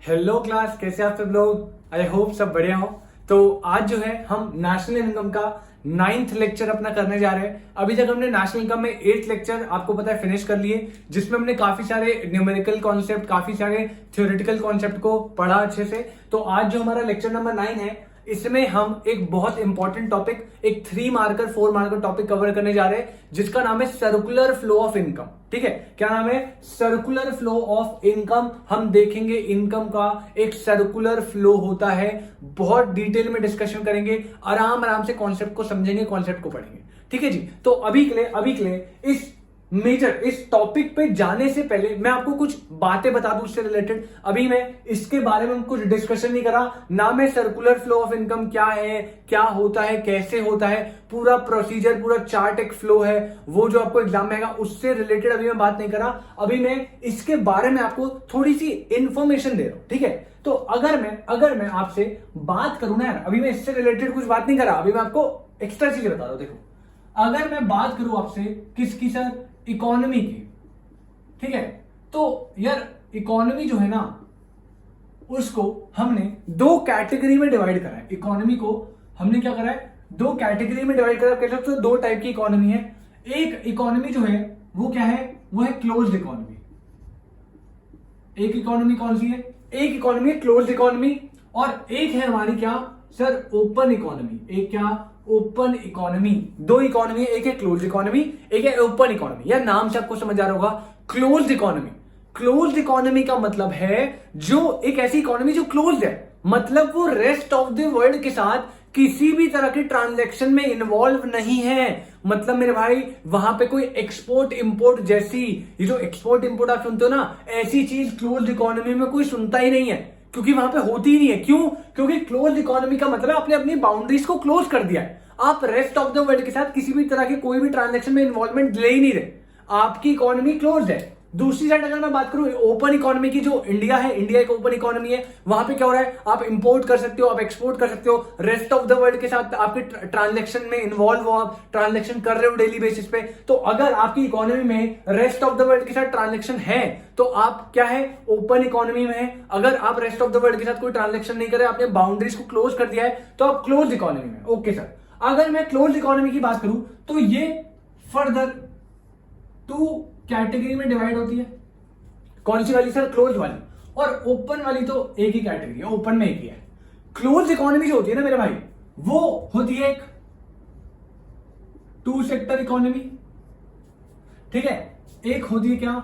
Hello class, कैसे आप सब लोग? आई होप सब बढ़िया हो। तो आज जो है हम नेशनल इनकम का 9th लेक्चर अपना करने जा रहे हैं। अभी तक हमने नेशनल इनकम में 8th लेक्चर आपको पता है फिनिश कर लिए, जिसमें हमने काफी सारे न्यूमेरिकल कॉन्सेप्ट, काफी सारे थ्योरेटिकल कॉन्सेप्ट को पढ़ा अच्छे से। तो आज जो हमारा लेक्चर नंबर 9 है, इसमें हम एक बहुत इंपॉर्टेंट टॉपिक, एक 3 मार्कर 4 मार्कर टॉपिक कवर करने जा रहे हैं, जिसका नाम है सर्कुलर फ्लो ऑफ इनकम। ठीक है, क्या नाम है? Circular flow of income. हम देखेंगे इनकम का एक सर्कुलर फ्लो होता है, बहुत डिटेल में डिस्कशन करेंगे, आराम आराम से कॉन्सेप्ट को समझेंगे, कॉन्सेप्ट को पढ़ेंगे। ठीक है जी। तो अभी के लिए इस टॉपिक पे जाने से पहले मैं आपको कुछ बातें बता दूं उससे रिलेटेड। अभी मैं इसके बारे में कुछ डिस्कशन नहीं करा ना। मैं सर्कुलर फ्लो ऑफ इनकम क्या है, क्या होता है, कैसे होता है, पूरा प्रोसीजर, पूरा चार्ट एक फ्लो है, वो जो आपको एग्जाम में आएगा उससे रिलेटेड अभी मैं बात नहीं करा। अभी मैं इसके बारे में आपको थोड़ी सी इंफॉर्मेशन दे रहा हूं। ठीक है, तो अगर मैं आपसे बात करूं ना यार, अभी मैं इससे रिलेटेड कुछ बात नहीं करा, अभी मैं आपको एक्स्ट्रा चीजें बता रहा हूं। देखो, अगर मैं बात करूं आपसे किसकी सर? इकोनॉमी की। ठीक है, तो यार इकोनॉमी जो है ना, उसको हमने 2 कैटेगरी में डिवाइड करा है। इकोनॉमी को हमने क्या करा है? 2 कैटेगरी में डिवाइड करा। कह सकते हो 2 टाइप की इकोनॉमी है। एक इकोनॉमी जो है वो क्या है? वो है क्लोज्ड इकोनॉमी। एक इकोनॉमी कौन सी है? एक इकोनॉमी है क्लोज्ड इकोनॉमी, और एक है हमारी क्या सर? Open economy. एक क्या? Open economy. 2 इकोनॉमी है, एक है क्लोज्ड इकोनॉमी, एक है ओपन इकोनॉमी। यार नाम से आपको समझ आ रहा होगा, क्लोज्ड इकोनॉमी। क्लोज्ड इकोनॉमी का मतलब है जो एक ऐसी इकोनॉमी जो क्लोज्ड है, मतलब वो रेस्ट ऑफ द वर्ल्ड के साथ किसी भी तरह के ट्रांजैक्शन में इन्वॉल्व नहीं है। मतलब मेरे भाई, वहां पे कोई एक्सपोर्ट इंपोर्ट जैसी, ये जो एक्सपोर्ट इंपोर्ट आप सुनते हो ना, ऐसी चीज क्लोज्ड इकोनॉमी में कोई सुनता ही नहीं है, क्योंकि वहां पे होती ही नहीं है। क्यों? क्योंकि क्लोज्ड इकोनॉमी का मतलब आपने अपनी बाउंड्रीज को क्लोज कर दिया है। आप रेस्ट ऑफ द वर्ल्ड के साथ किसी भी तरह के कोई भी ट्रांजैक्शन में इन्वॉल्वमेंट ले ही नहीं रहे। आपकी इकोनॉमी क्लोज्ड है। दूसरी साइड अगर मैं बात करूं ओपन इकोनॉमी की, जो इंडिया है, इंडिया एक ओपन इकोनॉमी है। वहां पे क्या हो रहा है? आप इंपोर्ट कर सकते हो, आप एक्सपोर्ट कर सकते हो, रेस्ट ऑफ द वर्ल्ड के साथ आपके ट्रांजैक्शन में इन्वॉल्व हो, आप ट्रांजैक्शन कर रहे हो डेली बेसिस पे। तो अगर आपकी इकोनॉमी में रेस्ट ऑफ द वर्ल्ड के साथ ट्रांजैक्शन है, तो आप क्या है? ओपन इकोनॉमी में है। अगर आप रेस्ट ऑफ द वर्ल्ड के साथ कोई ट्रांजैक्शन नहीं कर रहे, आपने बाउंड्रीज को क्लोज कर दिया है, तो आप क्लोज इकोनॉमी में। ओके सर, अगर मैं क्लोज इकोनॉमी की बात करूं तो ये फर्दर 2 कैटेगरी में डिवाइड होती है। कौन सी वाली सर? क्लोज वाली। और ओपन वाली तो एक ही कैटेगरी है, ओपन में एक ही है। क्लोज इकोनॉमी जो होती है ना मेरे भाई, वो होती है एक 2 सेक्टर इकोनॉमी। ठीक है, एक होती है क्या?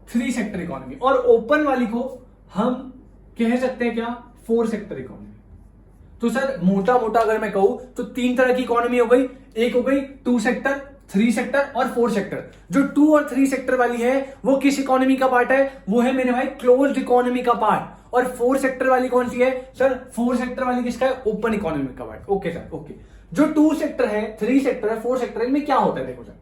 3 सेक्टर इकोनॉमी। और ओपन वाली को हम कह सकते हैं क्या? 4 सेक्टर इकोनॉमी। तो सर मोटा मोटा अगर मैं कहूं तो 3 तरह की इकोनॉमी हो गई। एक हो गई 2 सेक्टर, 3 सेक्टर और 4 सेक्टर। जो 2 और 3 सेक्टर वाली है वो किस इकोनॉमी का पार्ट है? वो है मेरे भाई क्लोज्ड इकोनॉमी का पार्ट। और 4 सेक्टर वाली कौन सी है सर? 4 सेक्टर वाली किसका है? ओपन इकोनॉमी का पार्ट। Okay sir, okay. जो 2 सेक्टर है, 3 सेक्टर है, 4 सेक्टर है, इनमें क्या होता है? देखो सर,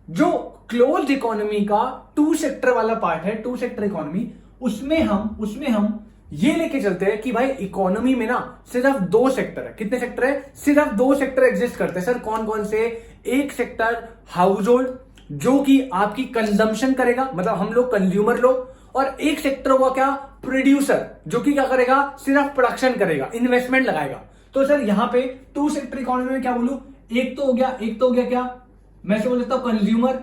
जो क्लोज्ड इकोनॉमी का 2 सेक्टर वाला पार्ट है, 2 सेक्टर इकोनॉमी, उसमें हम ये लेके चलते हैं कि भाई इकोनॉमी में ना सिर्फ 2 सेक्टर है। कितने सेक्टर है? सिर्फ 2 सेक्टर एग्जिस्ट करते हैं। सर कौन कौन से? एक सेक्टर हाउस होल्ड, जो कि आपकी कंजम्पशन करेगा, मतलब हम लोग कंज्यूमर लोग। और एक सेक्टर हुआ क्या? प्रोड्यूसर, जो कि क्या करेगा? सिर्फ प्रोडक्शन करेगा, इन्वेस्टमेंट लगाएगा। तो सर यहां पे 2 सेक्टर इकोनॉमी में क्या बोलूं? एक तो हो गया क्या? मैं से बोल देता हूं कंज्यूमर।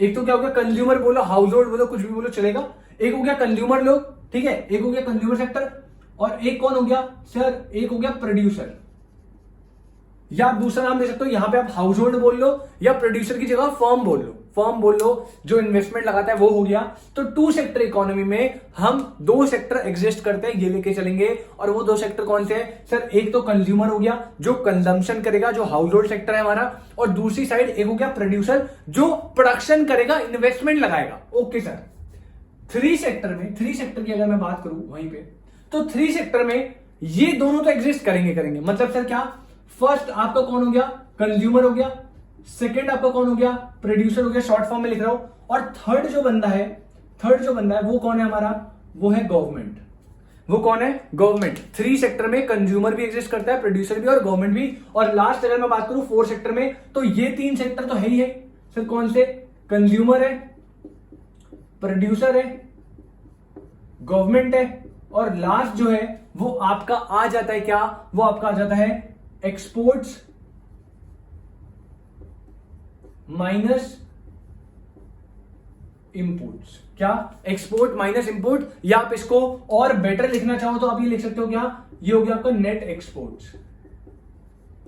एक तो क्या हो गया? कंज्यूमर बोलो, हाउस होल्ड बोलो, कुछ भी बोलो चलेगा। एक हो गया कंज्यूमर लोग, ठीक है, एक हो गया कंज्यूमर सेक्टर। और एक कौन हो गया सर? एक हो गया प्रोड्यूसर। या आप दूसरा नाम दे सकते हो, यहां पे आप हाउस होल्ड बोल लो, या प्रोड्यूसर की जगह फर्म बोल लो। फर्म बोल लो जो इन्वेस्टमेंट लगाता है, वो हो गया। तो 2 सेक्टर इकोनॉमी में हम 2 सेक्टर एग्जिस्ट करते हैं, ये लेके चलेंगे। और वो 2 सेक्टर कौन से हैं सर? एक तो कंज्यूमर हो गया, जो कंजम्पशन करेगा, जो हाउस होल्ड सेक्टर है हमारा। और दूसरी साइड एक हो गया प्रोड्यूसर, जो प्रोडक्शन करेगा, इन्वेस्टमेंट लगाएगा। ओके सर, 3 सेक्टर की अगर मैं बात करूं वहीं पे, तो 3 सेक्टर में ये दोनों तो एग्जिस्ट करेंगे। मतलब सर क्या? फर्स्ट आपका कौन हो गया? कंज्यूमर हो गया। सेकंड आपका कौन हो गया? प्रोड्यूसर हो गया, शॉर्ट फॉर्म में लिख रहा हूं। और थर्ड जो बंदा है वो कौन है हमारा? वो है गवर्नमेंट। वो कौन है? गवर्नमेंट। 3 सेक्टर में कंज्यूमर भी एग्जिस्ट करता है, प्रोड्यूसर भी और गवर्नमेंट भी। और लास्ट अगर मैं बात करूं 4 सेक्टर में, तो ये 3 सेक्टर तो है ही है सर। कौन से? कंज्यूमर है, प्रोड्यूसर है, गवर्नमेंट है, और लास्ट जो है वो आपका आ जाता है क्या, वो आपका आ जाता है एक्सपोर्ट्स माइनस इंपोर्ट्स। क्या? एक्सपोर्ट माइनस इंपोर्ट, या आप इसको और बेटर लिखना चाहो तो आप ये लिख सकते हो क्या, ये हो गया आपका नेट एक्सपोर्ट्स।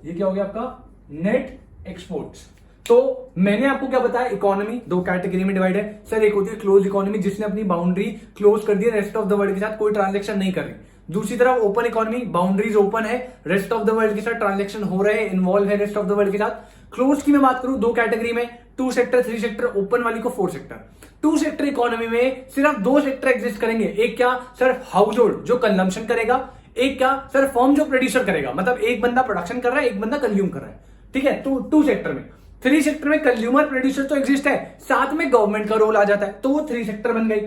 ये क्या हो गया आपका नेट एक्सपोर्ट्स। तो मैंने आपको क्या बताया, इकोनॉमी दो कैटेगरी में डिवाइड है सर। एक होती है क्लोज इकोनॉमी, जिसने अपनी बाउंड्री क्लोज कर दी है, रेस्ट ऑफ द वर्ल्ड के साथ कोई ट्रांजैक्शन नहीं कर रही। दूसरी तरफ ओपन इकोनॉमी, बाउंड्रीज ओपन है, रेस्ट ऑफ द वर्ल्ड के साथ ट्रांजैक्शन हो रहे हैं, इन्वॉल्व है रेस्ट ऑफ द वर्ल्ड के साथ। क्लोज की मैं बात करूं दो कैटेगरी में, 2 सेक्टर 3 सेक्टर, ओपन वाली को 4 सेक्टर। 2 सेक्टर इकोनॉमी में सिर्फ 2 सेक्टर एग्जिस्ट करेंगे। एक क्या सर, हाउस होल्ड जो कंजम्पशन करेगा, एक क्या सर, फर्म जो प्रोड्यूसर करेगा, मतलब एक बंदा प्रोडक्शन कर रहा है, एक बंदा कंज्यूम कर रहा है, ठीक है। तो 2 सेक्टर में, 3 सेक्टर में कंज्यूमर प्रोड्यूसर तो एग्जिस्ट है, साथ में गवर्नमेंट का रोल आ जाता है, तो वो 3 सेक्टर बन गई।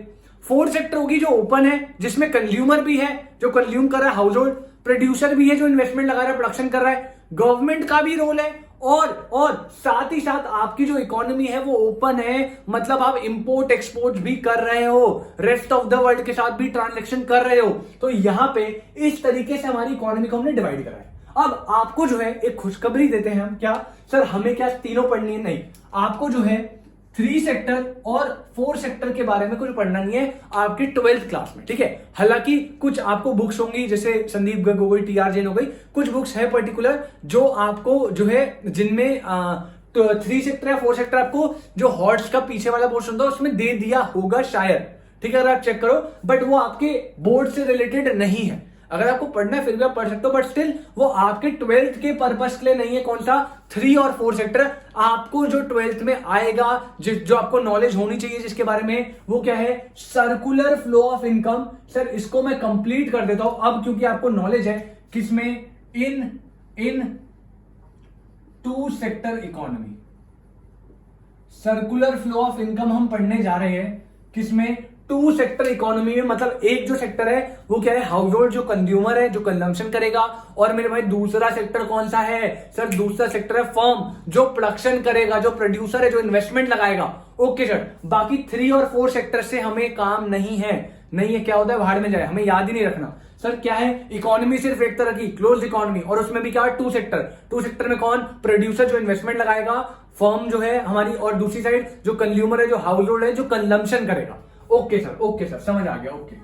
4 सेक्टर होगी जो ओपन है, जिसमें कंज्यूमर भी है जो कंज्यूम कर रहा है, हाउस होल्ड, प्रोड्यूसर भी है जो इन्वेस्टमेंट लगा रहा है, प्रोडक्शन कर रहा है, गवर्नमेंट का भी रोल है, और साथ ही साथ आपकी जो इकोनॉमी है वो ओपन है, मतलब आप इंपोर्ट एक्सपोर्ट भी कर रहे हो, रेस्ट ऑफ द वर्ल्ड के साथ भी ट्रांजैक्शन कर रहे हो। तो यहां पे इस तरीके से हमारी इकोनॉमी को हमने डिवाइड करा है। अब आपको जो है एक खुशखबरी देते हैं हम, क्या सर हमें क्या तीनों पढ़नी है, नहीं, आपको जो है 3 सेक्टर और 4 सेक्टर के बारे में कुछ पढ़ना नहीं है आपकी 12th क्लास में, ठीक है। हालांकि कुछ आपको बुक्स होंगी, जैसे संदीप गर्ग हो गई, TR जैन हो गई, कुछ बुक्स है पर्टिकुलर जो आपको जो है जिनमें 3 सेक्टर या 4 सेक्टर आपको जो हॉर्ट्स का पीछे वाला पोर्शन था उसमें दे दिया होगा शायद, ठीक है, अगर आप चेक करो, बट वो आपके बोर्ड से रिलेटेड नहीं है। अगर आपको पढ़ना है फिर भी आप पढ़ सकते हो, बट स्टिल वो आपके 12th के पर्पस के लिए नहीं है। कौन सा? 3 और 4 सेक्टर। आपको जो 12th में आएगा, जो आपको नॉलेज होनी चाहिए जिसके बारे में, वो क्या है, circular flow of income. Sir इसको मैं कंप्लीट कर देता हूं अब, क्योंकि आपको नॉलेज है किसमें, इन 2 sector economy. Circular flow of income हम पढ़ने जा रहे हैं किसमें, 2 सेक्टर इकोनॉमी में। मतलब एक जो सेक्टर है वो क्या है, हाउस होल्ड जो कंज्यूमर है, जो कंजम्पशन करेगा, और मेरे भाई दूसरा सेक्टर कौन सा है सर, दूसरा सेक्टर है फर्म जो प्रोडक्शन करेगा, जो प्रोड्यूसर है, जो इन्वेस्टमेंट लगाएगा। ओके सर, बाकी 3 और 4 सेक्टर से हमें काम नहीं है, नहीं है, क्या होता है, भाड़ में जाए, हमें याद ही नहीं रखना। सर क्या है, इकोनॉमी सिर्फ एक तरह की क्लोज इकोनॉमी, और उसमें भी क्या है 2 सेक्टर। 2 सेक्टर में कौन, प्रोड्यूसर जो इन्वेस्टमेंट लगाएगा, फर्म जो है हमारी, और दूसरी साइड जो कंज्यूमर है, जो हाउस होल्ड है, जो कंजम्पशन करेगा। ओके सर समझ आ गया। ओके,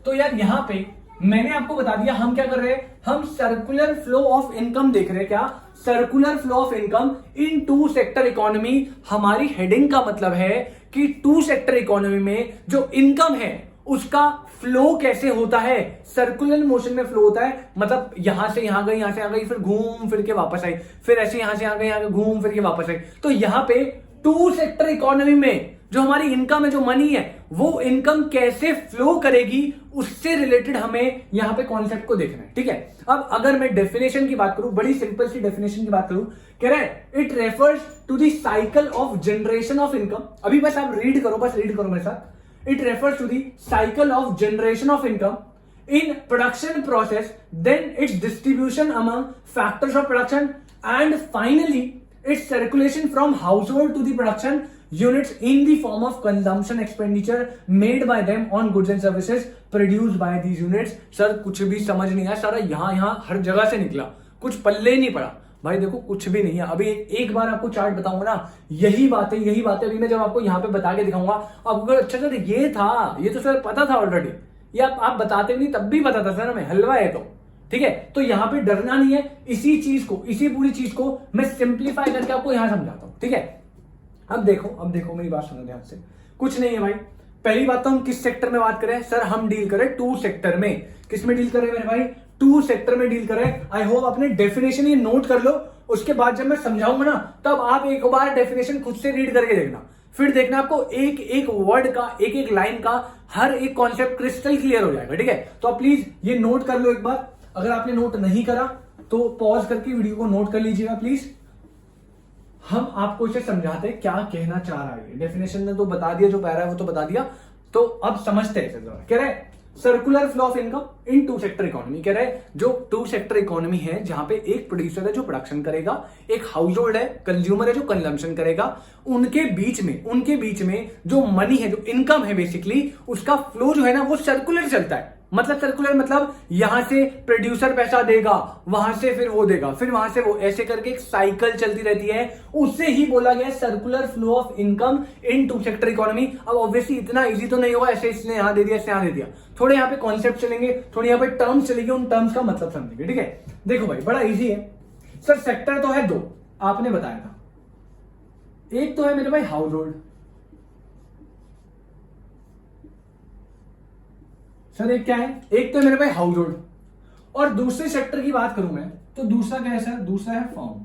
तो यार यहां पे मैंने आपको बता दिया हम क्या कर रहे हैं, हम सर्कुलर फ्लो ऑफ इनकम देख रहे हैं। क्या? Circular flow of income in 2 sector economy. हमारी हेडिंग का मतलब है कि 2 सेक्टर इकोनॉमी में जो इनकम है उसका फ्लो कैसे होता है, सर्कुलर मोशन में फ्लो होता है, मतलब यहां से यहां गई, यहां से यहां गई, फिर घूम फिर के वापस आई, फिर ऐसे यहां से यहां गई, यहां घूम फिर के वापस आई। तो यहां पे 2 सेक्टर इकोनॉमी में जो हमारी इनकम है, जो मनी है, वो इनकम कैसे फ्लो करेगी, उससे रिलेटेड हमें यहां पे कॉन्सेप्ट को देखना है, ठीक है। अब अगर मैं डेफिनेशन की बात करूं, बड़ी सिंपल सी डेफिनेशन की बात करूं, कह रहा है it refers to the cycle of generation of income. अभी बस आप रीड करो, बस रीड करो मेरे साथ। It refers to the cycle of generation of income in production process, then its distribution among factors of production, and finally its circulation from household to the production units in the form of consumption expenditure made by them on goods and services produced by these units. Sir कुछ भी समझ नहीं आया, सारा यहाँ हर जगह से निकला, कुछ पल्ले नहीं पड़ा भाई। देखो कुछ भी नहीं है। अभी एक बार आपको चार्ट बताऊंगा ना, यही बातें अभी मैं जब आपको यहाँ पे बता के दिखाऊंगा, आपको अच्छा सर ये था, ये तो सर पता था ऑलरेडी, ये आप बताते नहीं तब भी पता था सर हमें, हलवा है तो, ठीक है। तो यहाँ पे डरना नहीं है, इसी चीज को, इसी पूरी चीज को मैं सिंप्लीफाई करके आपको यहां समझाता हूं, ठीक है। अब देखो मेरी बात सुनो ध्यान से, कुछ नहीं है भाई। पहली बात तो हम किस सेक्टर में बात करें सर, हम डील करें 2 सेक्टर में। किस में डील करें मेरे भाई, 2 सेक्टर में डील करें। आई होप आपने डेफिनेशन ये नोट कर लो, उसके बाद जब मैं समझाऊंगा ना तब आप एक बार डेफिनेशन खुद से रीड करके देखना, फिर देखना आपको एक एक वर्ड का, एक एक लाइन का हर एक कॉन्सेप्ट क्रिस्टल क्लियर हो जाएगा, ठीक है। तो आप प्लीज ये नोट कर लो एक बार। अगर आपने नोट नहीं करा तो पॉज करके वीडियो को नोट कर लीजिएगा प्लीज। हम आपको इसे समझाते हैं क्या कहना चाह रहा है। डेफिनेशन ने तो बता दिया, जो पैरा है वो तो बता दिया, तो अब समझते हैं। कह रहे circular flow of income in two sector economy. कह रहे हैं जो टू सेक्टर इकोनॉमी है जहां पे एक प्रोड्यूसर है जो प्रोडक्शन करेगा, एक हाउस होल्ड है, कंज्यूमर है जो कंजम्पशन करेगा, उनके बीच में जो मनी है, जो इनकम है बेसिकली, उसका फ्लो जो है ना वो सर्कुलर चलता है। मतलब सर्कुलर मतलब यहां से प्रोड्यूसर पैसा देगा, वहां से फिर वो देगा, फिर वहां से वो, ऐसे करके एक साइकिल चलती रहती है। उससे ही बोला गया circular flow of income in two sector economy. अब ऑब्वियसली इतना इजी तो नहीं होगा ऐसे इसने यहां दे दिया, इसने यहां दे दिया। थोड़े यहाँ पे कॉन्सेप्ट चलेंगे, थोड़े यहाँ पे टर्म्स चलेंगे, उन टर्म्स का मतलब समझेंगे। ठीक है, देखो भाई बड़ा इजी है सर। सेक्टर तो है दो, आपने बताया था। एक तो है मेरे भाई हाउस होल्ड, सर एक क्या है, एक तो मेरे भाई हाउस होल्ड, और दूसरे सेक्टर की बात करूं मैं तो दूसरा क्या है सर, दूसरा है फर्म।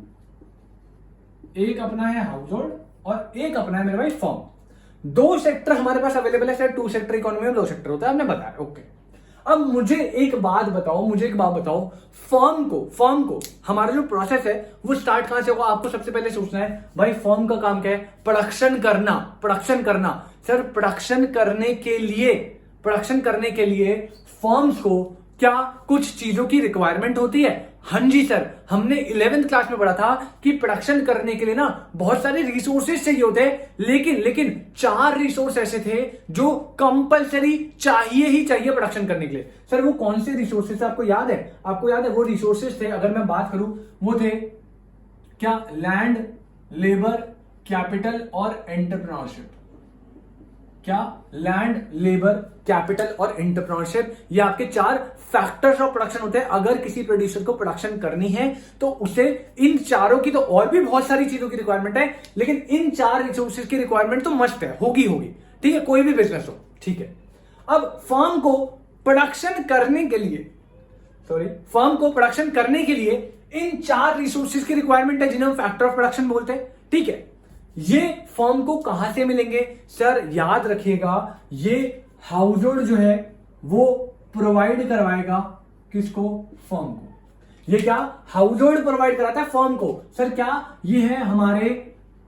एक अपना है हाउस होल्ड और एक अपना है मेरे भाई फर्म। दो सेक्टर हमारे पास अवेलेबल है सर। टू सेक्टर इकोनॉमी में दो सेक्टर होता है, आपने बताया। ओके, अब मुझे एक बात बताओ, फर्म को हमारा जो प्रोसेस है वो स्टार्ट कहां से होगा? आपको सबसे पहले सोचना है भाई फर्म का काम क्या है? प्रोडक्शन करना। सर प्रोडक्शन करने के लिए फर्म्स को क्या कुछ चीजों की रिक्वायरमेंट होती है? हाँ जी सर, हमने 11th क्लास में पढ़ा था कि प्रोडक्शन करने के लिए ना बहुत सारे रिसोर्सेज चाहिए होते हैं, लेकिन 4 रिसोर्स ऐसे थे जो कंपलसरी चाहिए प्रोडक्शन करने के लिए। सर वो कौन से रिसोर्सेज आपको याद है? वो रिसोर्सेज थे, अगर मैं बात करूं, वो थे क्या? लैंड, लेबर, कैपिटल और एंटरप्रेन्योरशिप। क्या? लैंड, लेबर, कैपिटल और एंटरप्रेन्योरशिप। ये आपके 4 फैक्टर्स ऑफ प्रोडक्शन होते हैं। अगर किसी प्रोड्यूसर को प्रोडक्शन करनी है तो उसे इन चारों की, तो और भी बहुत सारी चीजों की रिक्वायरमेंट है, लेकिन इन 4 रिसोर्सेज की रिक्वायरमेंट तो मस्ट है, होगी। ठीक है, कोई भी बिजनेस हो। ठीक है, अब फर्म को प्रोडक्शन करने के लिए इन 4 रिसोर्सेज की रिक्वायरमेंट है जिन्हें हम फैक्टर ऑफ प्रोडक्शन बोलते हैं। ठीक है, ये फर्म को कहां से मिलेंगे? सर याद रखिएगा, ये हाउस होल्ड जो है वो प्रोवाइड करवाएगा किसको? फर्म को। ये क्या? हाउस होल्ड प्रोवाइड कराता है फर्म को। सर क्या? ये है हमारे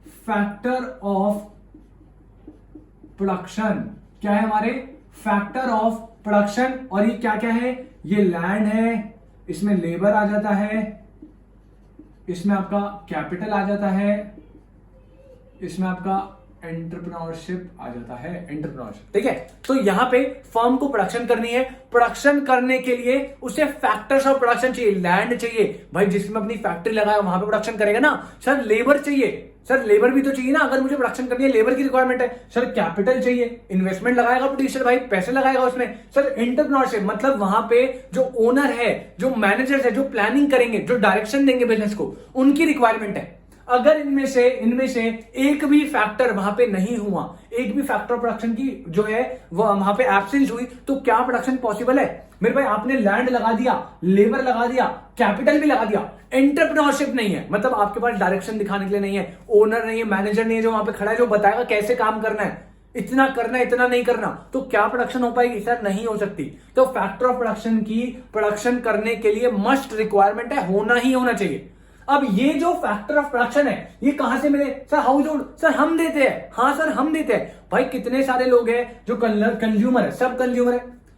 फैक्टर ऑफ प्रोडक्शन। क्या है हमारे? Factor of production. और ये क्या क्या है? ये लैंड है, इसमें लेबर आ जाता है, इसमें आपका कैपिटल आ जाता है, इसमें आपका एंटरप्रेन्योरशिप आ जाता है। ठीक है, तो यहां पे फर्म को प्रोडक्शन करनी है। प्रोडक्शन करने के लिए उसे फैक्टर्स ऑफ प्रोडक्शन चाहिए। लैंड चाहिए भाई, जिसमें अपनी फैक्ट्री लगाया वहां पे प्रोडक्शन करेगा ना। सर लेबर चाहिए, सर लेबर भी तो चाहिए ना, अगर मुझे प्रोडक्शन करनी है, लेबर की रिक्वायरमेंट है। सर कैपिटल चाहिए, इन्वेस्टमेंट लगाएगा प्रोड्यूसर भाई, पैसे लगाएगा उसमें। सर एंटरप्रेन्योरशिप मतलब वहां पे जो ओनर है, जो मैनेजर्स है, जो प्लानिंग करेंगे, जो डायरेक्शन देंगे बिजनेस को, उनकी रिक्वायरमेंट है। अगर इनमें से एक भी फैक्टर वहां पे नहीं हुआ, एक भी फैक्टर ऑफ प्रोडक्शन की जो है वो वहां पे एब्सेंस हुई, तो क्या प्रोडक्शन पॉसिबल है? मेरे भाई आपने लैंड लगा दिया, लेबर लगा दिया, कैपिटल भी लगा दिया, एंटरप्रेन्योरशिप नहीं है, मतलब आपके पास डायरेक्शन दिखाने के लिए नहीं है, ओनर नहीं है, मैनेजर नहीं है जो वहां पे खड़ा है, जो बताएगा कैसे काम करना है, इतना करना है, इतना नहीं करना, तो क्या प्रोडक्शन हो पाएगी? सर नहीं हो सकती। तो फैक्टर ऑफ प्रोडक्शन की प्रोडक्शन करने के लिए मस्ट रिक्वायरमेंट है, होना ही होना चाहिए। अब ये जो फैक्टर ऑफ प्रोडक्शन है ये कहां से मिले? Sir house hold. सर हम देते हैं। हाँ सर हम देते हैं। भाई कितने सारे लोग हैं जो कंज्यूमर है,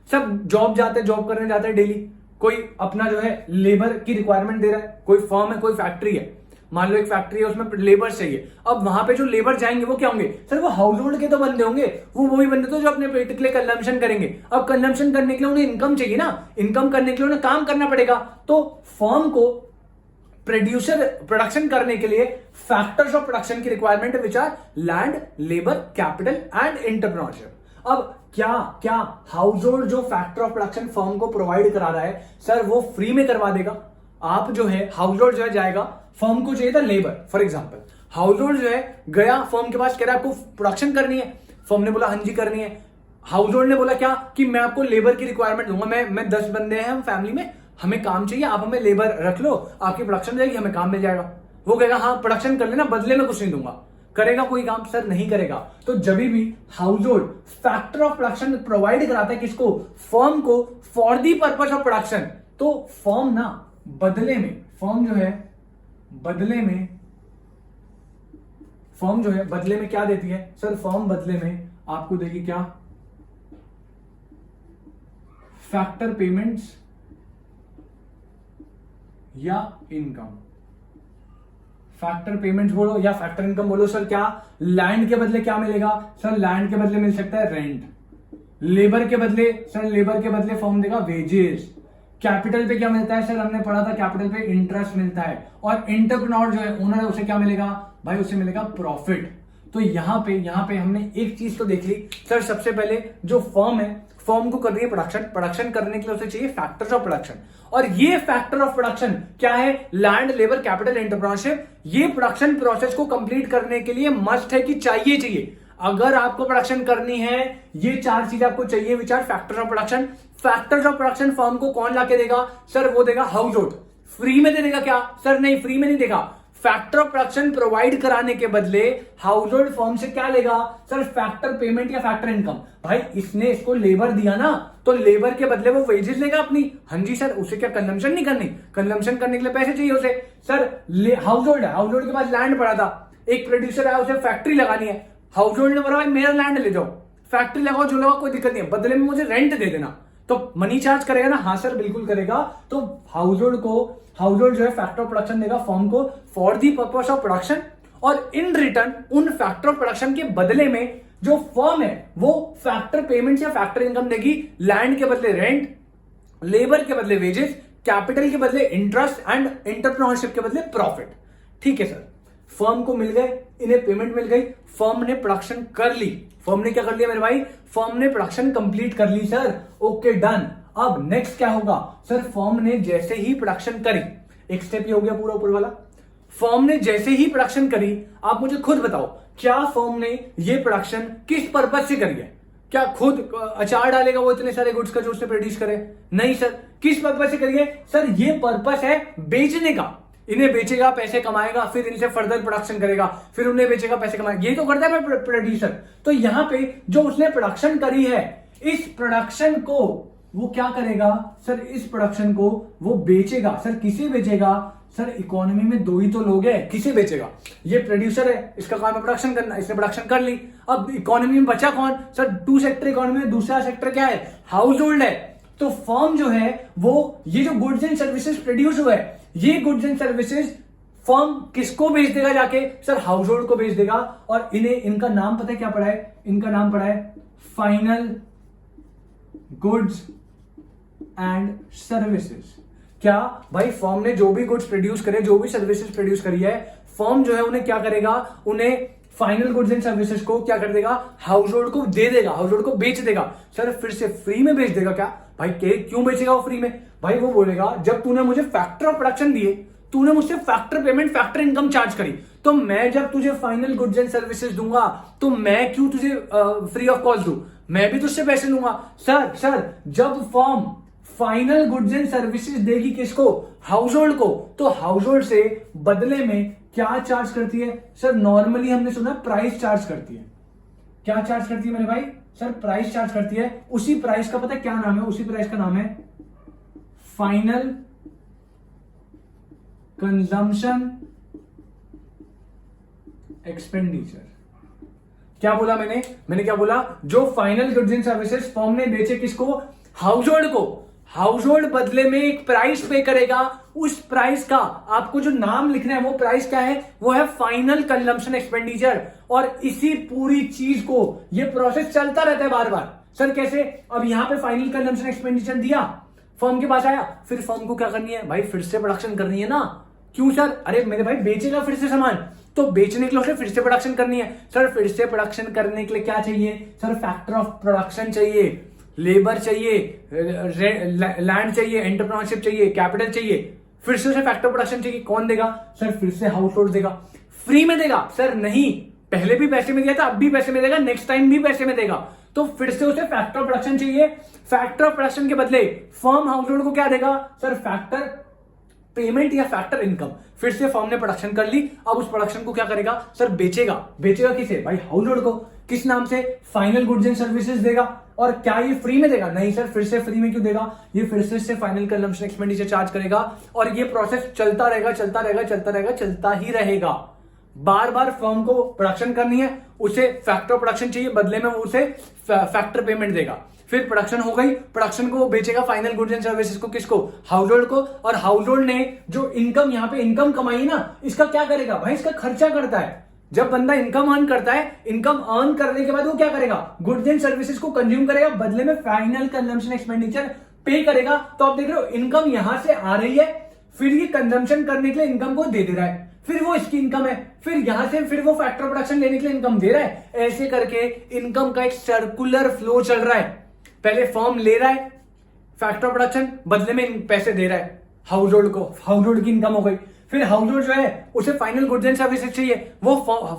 सब जॉब करने जाते हैं डेली। कोई अपना जो है लेबर की रिक्वायरमेंट दे रहा है, कोई फर्म है, कोई फैक्ट्री है, मान लो एक फैक्ट्री है, उसमें लेबर चाहिए। अब वहां पे जो लेबर जाएंगे वो क्या होंगे? सर वो हाउस होल्ड के तो बंदे होंगे, वो वही बंदे तो जो अपने पेट के लिए कंजम्पशन करेंगे। अब कंजम्पशन करने के लिए उन्हें इनकम चाहिए ना, इनकम करने के लिए उन्हें काम करना पड़ेगा। तो फर्म को प्रोडक्शन करने के लिए फैक्टर्स ऑफ प्रोडक्शन की requirement which are land, labour, capital and entrepreneurship. अब क्या हाउस होल्ड जो फैक्टर ऑफ प्रोडक्शन फर्म को प्रोवाइड करा रहा है, सर वो फ्री में करवा देगा। आप जो है हाउस होल्ड जो है जाएगा, फर्म को चाहिए था labour, for example house hold जो है गया फर्म के पास, कह रहा है आपको प्रोडक्शन करनी है, फर्म ने बोला हाँ जी करनी है। हाउस होल्ड ने बोला क्या कि मैं आपको लेबर की रिक्वायरमेंट दूंगा, मैं 10 बंदे हैं हम फैमिली में, हमें काम चाहिए, आप हमें लेबर रख लो, आपकी प्रोडक्शन रहेगी, हमें काम मिल जाएगा। वो कहेगा हाँ प्रोडक्शन कर लेना, बदले में कुछ नहीं दूंगा। करेगा कोई काम? सर नहीं करेगा। तो जब भी house hold factor of production provide कराता है किसको? फर्म को, for the purpose of production. तो फर्म ना बदले में, फर्म जो है बदले में क्या देती है? सर फर्म बदले में आपको देगी क्या? फैक्टर पेमेंट्स या इनकम। फैक्टर पेमेंट्स बोलो या फैक्टर इनकम बोलो। सर क्या लैंड के बदले क्या मिलेगा? सर लैंड के बदले मिल सकता है रेंट। लेबर के बदले, सर लेबर के बदले फर्म देगा वेजेस। कैपिटल पे क्या मिलता है? सर हमने पढ़ा था कैपिटल पे इंटरेस्ट मिलता है। और एंटरप्रेन्योर जो है ओनर है उसे क्या मिलेगा? भाई उसे मिलेगा प्रॉफिट। तो यहां पे हमने एक चीज तो देख ली सर। सबसे पहले जो फर्म है, फर्म को कर रही है प्रोडक्शन करने के लिए उसे चाहिए फैक्टर्स ऑफ प्रोडक्शन। और ये फैक्टर ऑफ प्रोडक्शन क्या है? Land, labour, capital, entrepreneurship. ये प्रोडक्शन प्रोसेस को कंप्लीट करने के लिए मस्ट है कि चाहिए। अगर आपको प्रोडक्शन करनी है, ये 4 चीज आपको चाहिए, which are factors of production. Factors of production firm को कौन लाके देगा? सर वो देगा हाउस होल्ड। फ्री में दे देगा क्या? सर नहीं, फ्री में नहीं देगा। फैक्टर ऑफ प्रोडक्शन प्रोवाइड कराने के बदले हाउस होल्ड फर्म से क्या लेगा? सर फैक्टर पेमेंट या फैक्टर इनकम। भाई इसने इसको लेबर दिया ना, तो लेबर के बदले वो वेजेस लेगा अपनी। हाँ जी सर, उसे क्या कंजम्पशन नहीं करनी? कंजम्पशन करने के लिए पैसे चाहिए उसे। सर हाउस होल्ड है, हाउस होल्ड के पास लैंड पड़ा था, एक प्रोड्यूसर है उसे फैक्ट्री लगानी है। हाउस होल्ड ने बोला भाई मेरा लैंड ले जाओ, फैक्ट्री लगाओ, जो लगाओ, कोई दिक्कत नहीं है, बदले में मुझे रेंट दे देना। तो मनी चार्ज करेगा ना? हाँ सर बिल्कुल करेगा। तो हाउस होल्ड जो है फैक्टर ऑफ प्रोडक्शन देगा फर्म को for the purpose of production. और इन रिटर्न उन फैक्टर ऑफ प्रोडक्शन के बदले में जो फर्म है वो फैक्टर पेमेंट या फैक्टर इनकम देगी। लैंड के बदले रेंट, लेबर के बदले वेजेस, कैपिटल के बदले इंटरेस्ट एंड एंटरप्रेन्योरशिप के बदले प्रॉफिट। ठीक है सर, फर्म को मिल गए, इन्हें पेमेंट मिल गई, फर्म ने प्रोडक्शन कर ली। फर्म ने क्या कर लिया मेरे भाई? फर्म ने प्रोडक्शन कंप्लीट कर ली सर। Okay done. अब नेक्स्ट क्या होगा? सर फर्म ने जैसे ही प्रोडक्शन करी, एक स्टेप ये हो गया पूरा ऊपर वाला। फर्म ने जैसे ही प्रोडक्शन करी, आप मुझे खुद बताओ क्या फर्म ने ये प्रोडक्शन किस पर्पज से करी है? क्या खुद अचार डालेगा वो इतने सारे गुड्स का जो उसने प्रोड्यूस करे? नहीं सर। किस पर्पज से करी है? सर ये पर्पज है बेचने का। इन्हें बेचेगा, पैसे कमाएगा, फिर इनसे फर्दर प्रोडक्शन करेगा, फिर उन्हें बेचेगा, पैसे कमाएगा। ये तो करता है प्रोड्यूसर। तो यहां पे जो उसने प्रोडक्शन करी है, इस प्रोडक्शन को वो क्या करेगा? सर इस प्रोडक्शन को वो बेचेगा। सर किसे बेचेगा? सर इकोनॉमी में 2 ही तो लोग हैं, किसे बेचेगा? ये प्रोड्यूसर है, इसका काम है प्रोडक्शन करना, इसने प्रोडक्शन कर ली। अब इकोनॉमी में बचा कौन? सर 2 सेक्टर इकोनॉमी में, दूसरा सेक्टर क्या है? हाउस होल्ड है। तो फर्म जो है वो ये जो गुड्स एंड सर्विसेज प्रोड्यूस हुआ है, ये गुड्स एंड सर्विसेज फर्म किसको बेच देगा जाके? सर हाउस होल्ड को बेच देगा। और इनका नाम पता है क्या पड़ा है? इनका नाम पड़ा है फाइनल गुड्स एंड सर्विसेज। क्या भाई फर्म ने जो भी गुड्स प्रोड्यूस करे, जो भी सर्विसेज प्रोड्यूस करी है, फर्म जो है उन्हें क्या करेगा? उन्हें फाइनल गुड्स एंड सर्विसेज को क्या कर देगा? हाउस होल्ड को दे देगा, हाउस होल्ड को बेच देगा। सर फिर से फ्री में बेच देगा क्या? भाई क्यों बेचेगा वो फ्री में? भाई वो बोलेगा जब तूने मुझे फैक्टर ऑफ प्रोडक्शन दिए, तूने मुझसे factor payment, factor income charge करी, तो मैं जब तुझे फाइनल गुड्स एंड सर्विसेज दूंगा तो मैं क्यों तुझे फ्री ऑफ कॉस्ट दूं? मैं भी तुझसे पैसे लूंगा। सर जब firm final goods and services देगी किसको? हाउस होल्ड को, तो हाउस होल्ड से बदले में क्या चार्ज करती है? सर नॉर्मली हमने सुना प्राइस चार्ज करती है। क्या चार्ज करती है मेरे भाई? सर प्राइस चार्ज करती है। उसी प्राइस का पता है क्या नाम है? उसी प्राइस का नाम है फाइनल कंजम्पशन एक्सपेंडिचर। क्या बोला मैंने क्या बोला? जो final goods and services firm ने बेचे किसको? हाउस होल्ड को। हाउस होल्ड बदले में एक प्राइस पे करेगा, उस प्राइस का आपको जो नाम लिखना है वो प्राइस क्या है? वो है फाइनल कंजम्पशन एक्सपेंडिचर। और इसी पूरी चीज को ये प्रोसेस चलता रहता है बार बार। सर कैसे? अब यहां पे फाइनल कंजम्पशन एक्सपेंडिचर दिया, फर्म के पास आया, फिर फर्म को क्या करनी है? भाई फिर से प्रोडक्शन करनी है ना। क्यों सर? अरे मेरे भाई बेचेगा फिर से सामान, तो बेचने के लिए उसे फिर से प्रोडक्शन करनी है। सर फिर से प्रोडक्शन करने के लिए क्या चाहिए? सर फैक्टर ऑफ प्रोडक्शन चाहिए, लेबर चाहिए, लैंड चाहिए, एंटरप्रेन्योरशिप चाहिए, कैपिटल चाहिए, फिर से उसे फैक्टर प्रोडक्शन चाहिए। कौन देगा? सर फिर से हाउस होल्ड देगा। फ्री में देगा? सर नहीं, पहले भी पैसे में दिया था, अब भी पैसे में देगा, नेक्स्ट टाइम भी पैसे में देगा। तो फिर से उसे फैक्टर ऑफ प्रोडक्शन चाहिए। फैक्टर ऑफ प्रोडक्शन के बदले फर्म हाउस होल्ड को क्या देगा? सर फैक्टर पेमेंट या फैक्टर इनकम। फिर से फर्म ने प्रोडक्शन कर ली, अब उस प्रोडक्शन को क्या करेगा? सर बेचेगा। बेचेगा किसे? भाई हाउस होल्ड को। किस नाम से? फाइनल गुड्स एंड सर्विसेज देगा। और क्या ये फ्री में देगा? नहीं सर, फिर से फ्री में क्यों देगा? ये फिर से फाइनल कंजम्पशन एक्सपेंडिचर चार्ज करेगा। और ये प्रोसेस चलता रहेगा, चलता ही रहेगा। बार बार फर्म को प्रोडक्शन करनी है, उसे फैक्टर प्रोडक्शन चाहिए, बदले में वो उसे फैक्टर पेमेंट देगा। फिर प्रोडक्शन हो गई, प्रोडक्शन को वो बेचेगा फाइनल गुड्स एंड सर्विसेज को, किसको? हाउस होल्ड को। और हाउस होल्ड ने जो इनकम यहाँ पे इनकम कमाई ना, इसका क्या करेगा भाई? इसका खर्चा करता है। जब बंदा इनकम अर्न करता है, इनकम अर्न करने के बाद वो क्या करेगा? गुड्स एंड सर्विसेज को कंज्यूम करेगा, बदले में फाइनल कंजम्पशन एक्सपेंडिचर पे करेगा। तो आप देख रहे हो इनकम यहां से आ रही है, फिर ये कंजम्पशन करने के लिए इनकम को दे रहा है, फिर वो इसकी इनकम है, फिर यहां से फिर वो फैक्टर प्रोडक्शन लेने के लिए इनकम दे रहा है। ऐसे करके इनकम का एक सर्कुलर फ्लो चल रहा है। पहले फर्म ले रहा है फैक्टर प्रोडक्शन, बदले में पैसे दे रहा है हाउस होल्ड को, हाउस होल्ड की इनकम हो गई। फिर हाउस होल्ड जो है उसे फाइनल गुड्स एंड सर्विसेज चाहिए, वो